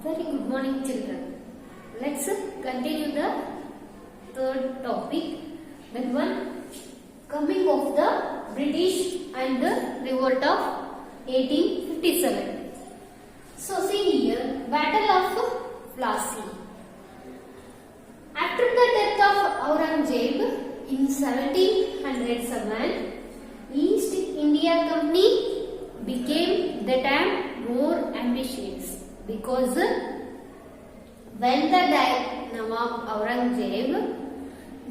Very good morning, children. Let's continue the third topic. That one, coming of the British and the revolt of 1857. So see here, Battle of Plassey. After the death of Aurangzeb in 1707, East India Company became that time more ambitious, because when the died Nawab Aurangzeb,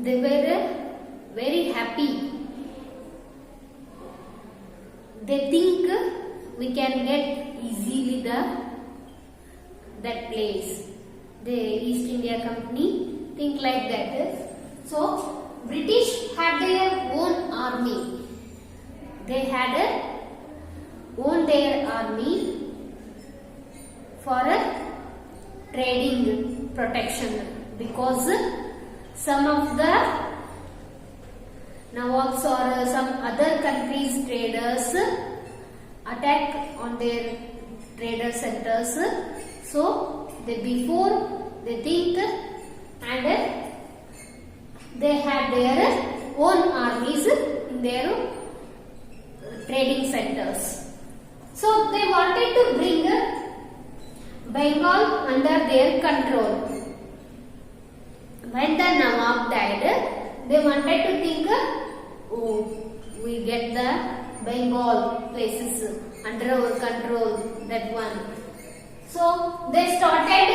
they were very happy. They think we can get easily that place. The East India Company think like that. So British had their own army. They had owned their army for trading protection, because some of the Nawabs or some other countries' traders attack on their trader centers. So before they think, and they had their own armies in their trading centers. So they wanted to bring Bengal under their control. When the Nawab died, they wanted to think, oh, we get the Bengal places under our control, that one. So they started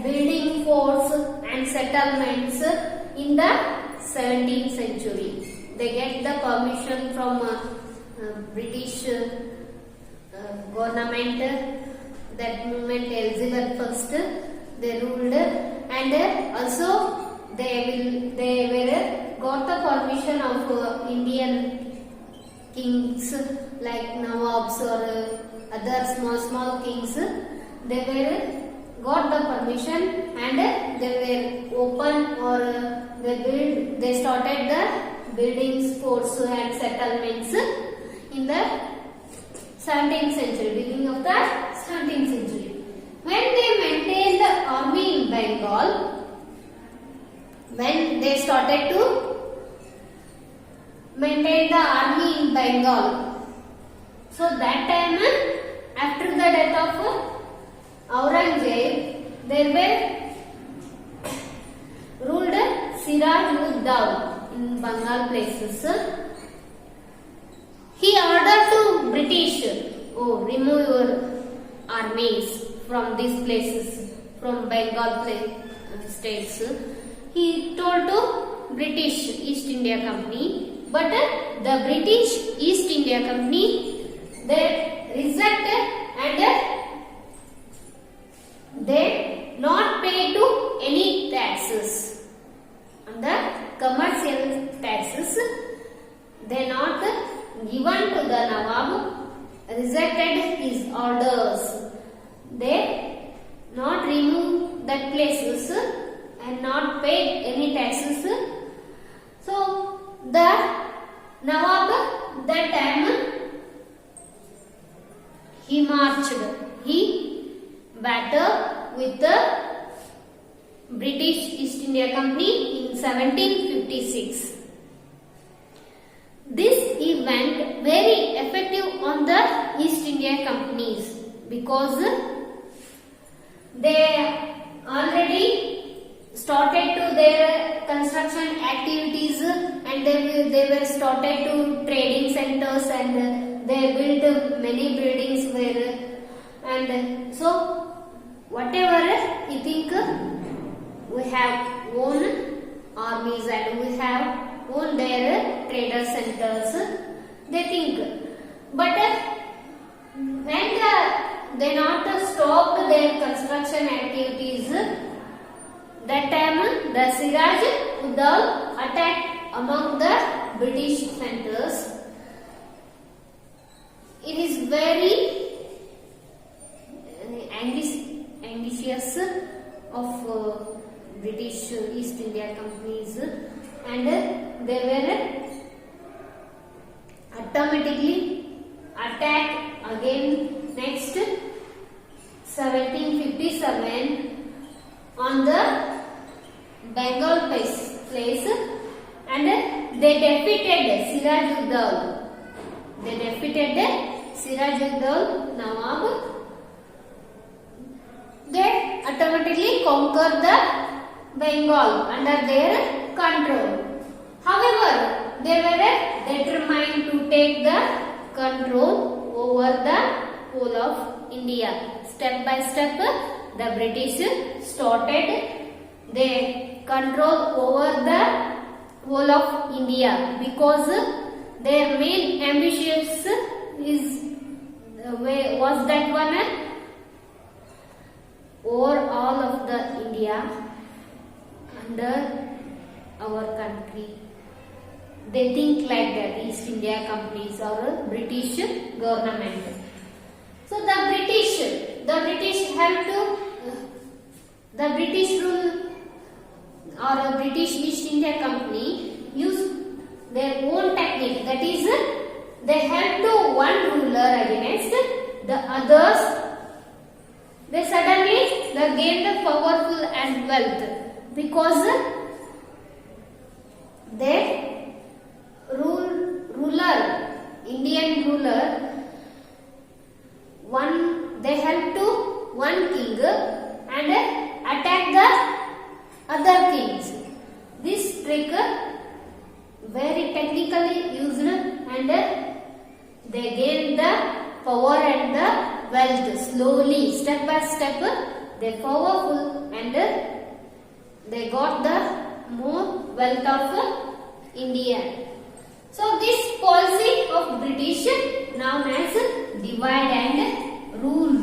building forts and settlements in the 17th century. They get the permission from British government. That moment Elizabeth I, they ruled, and also they were got the permission of Indian kings like Nawabs or other small kings. They were got the permission, and they were open, or they started the buildings, forts and settlements in the 17th century, beginning of the 17th century. When they maintained the army in Bengal, when they started to maintain the army in Bengal, so that time, after the death of Aurangzeb, there were ruled Siraj-ud-Dowla in Bengal places. He ordered to British, remove your armies from these places, from Bengal states. He told to British East India Company, but the British East India Company, they rejected, and they not pay to any taxes. And the commercial taxes, they not given to the Nawab, rejected his orders. They not remove that places and not pay any taxes. So the Nawab that time, he marched, he battled with the British East India Company in 1756. This event very effective on the East India Companies, because they already started to their construction activities, and they were started to trading centers, and they built many buildings where, and so whatever you think, we have own armies and we have own their trader centers, they think. But when they not stopped their construction activities, that time the Siraj-ud-Dowla attacked among the British centers. It is very ambitious of British East India Companies, and they were automatically attacked again next 1757. 17 on the Bengal place, and they defeated Siraj-ud-Dawla. They defeated Siraj-ud-Dawla Nawab. They automatically conquered the Bengal under their control. However, they were determined to take the control over the whole of India. Step by step, the British started their control over the whole of India because their main ambition was that one, over all of the India under our country. They think like that, East India companies or British government. So the British have to, the British rule or British East India Company use their own technique. That is, they have to one ruler against the others. They suddenly gain the powerful and wealth because their Indian ruler, they help to one king and attack the other kings. This trick very technically used, and they gain the power and the wealth slowly, step by step. They powerful and they got the more wealth of India. So this policy of British known as divide and rule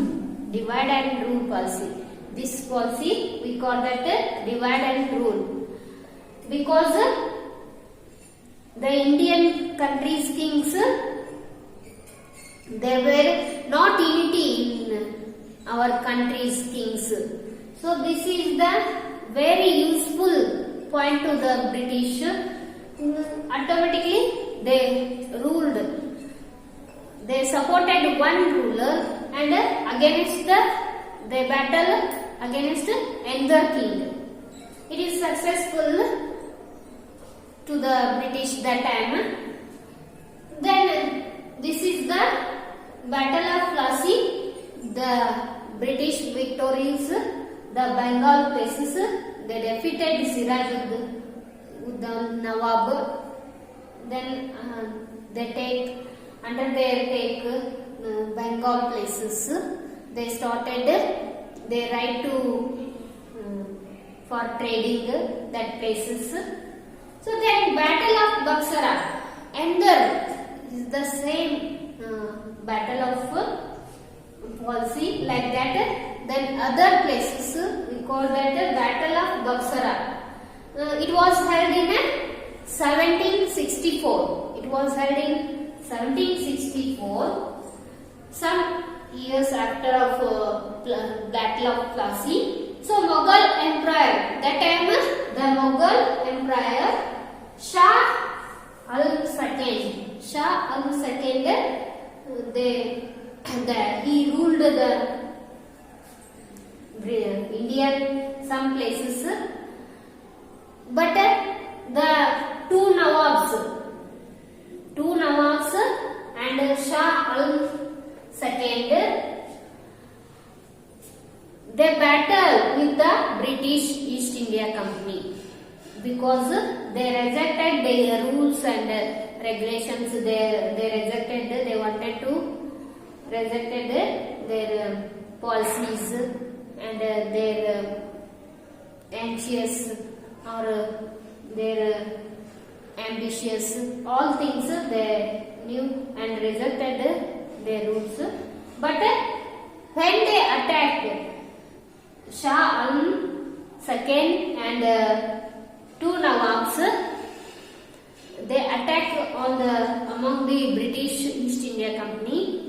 policy. This policy we call that divide and rule because the Indian country's kings, they were not unity in our country's kings. So this is the very useful point to the British. Automatically they ruled. They supported one ruler and against they battle against another king. It is successful to the British that time. Then this is the Battle of Plassey. The British victories the Bengal places. They defeated Siraj-ud-Dawla Nawab. Then they take under their take Bengal places. They started their right to for trading that places. So then Battle of Buxara, another is the same battle of policy like that. Then other places we call that Battle of Buxara. It was held in 1764. It was held in 1764. Some years after of Battle of Plassey. So Mughal Empire. That time the Mughal Empire Shah Al Second, he ruled the Indian some places, but the two Nawabs and Shah Al Second, they battled with the British East India Company because they rejected their rules and regulations. They rejected. They wanted to rejected their policies and their anxious or their ambitious, all things they knew and rejected their rules. But when they attacked Shah Al Second and two Nawabs, they attacked among the British East India Company.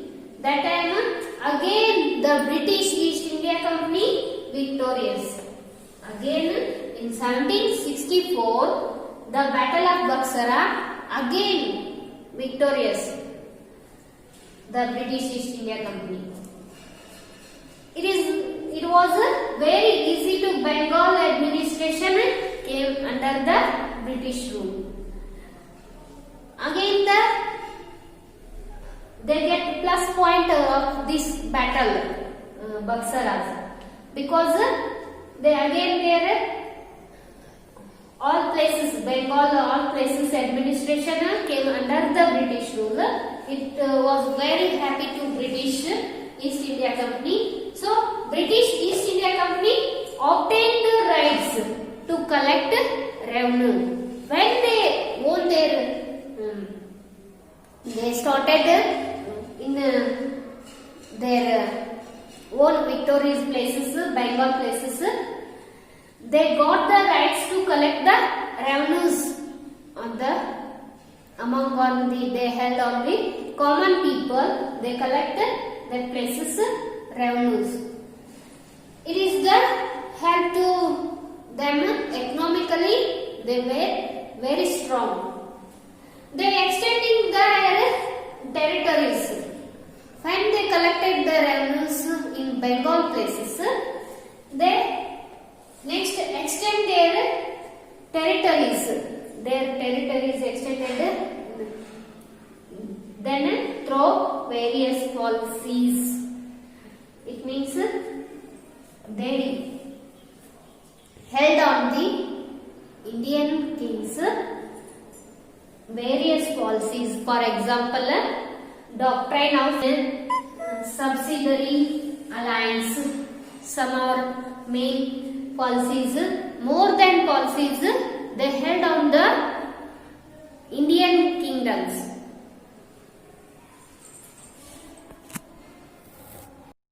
That time again the British East India Company victorious. Again in 1764 the Battle of Buxara, again victorious the British East India Company. It was under the British rule. Again they get plus point of this battle, Baksaras, because they again their all places, Bengal, all places administration came under the British rule. It was very happy to British East India Company. So British East India Company obtained the rights to collect revenue. When they won their, they started in their own victorious places, Bengal places. They got the rights to collect the revenues on the they held on the common people. They collected that places revenues. It is the help to them economically. They were very strong. They extending their territories. When they collected the revenues in Bengal places, they next extend their territories. Their territories extended. Then through various policies. It means they held on the Indian kings various policies. For example, doctrine of subsidiary alliance. Some are main policies. More than policies, they held on the Indian kingdoms.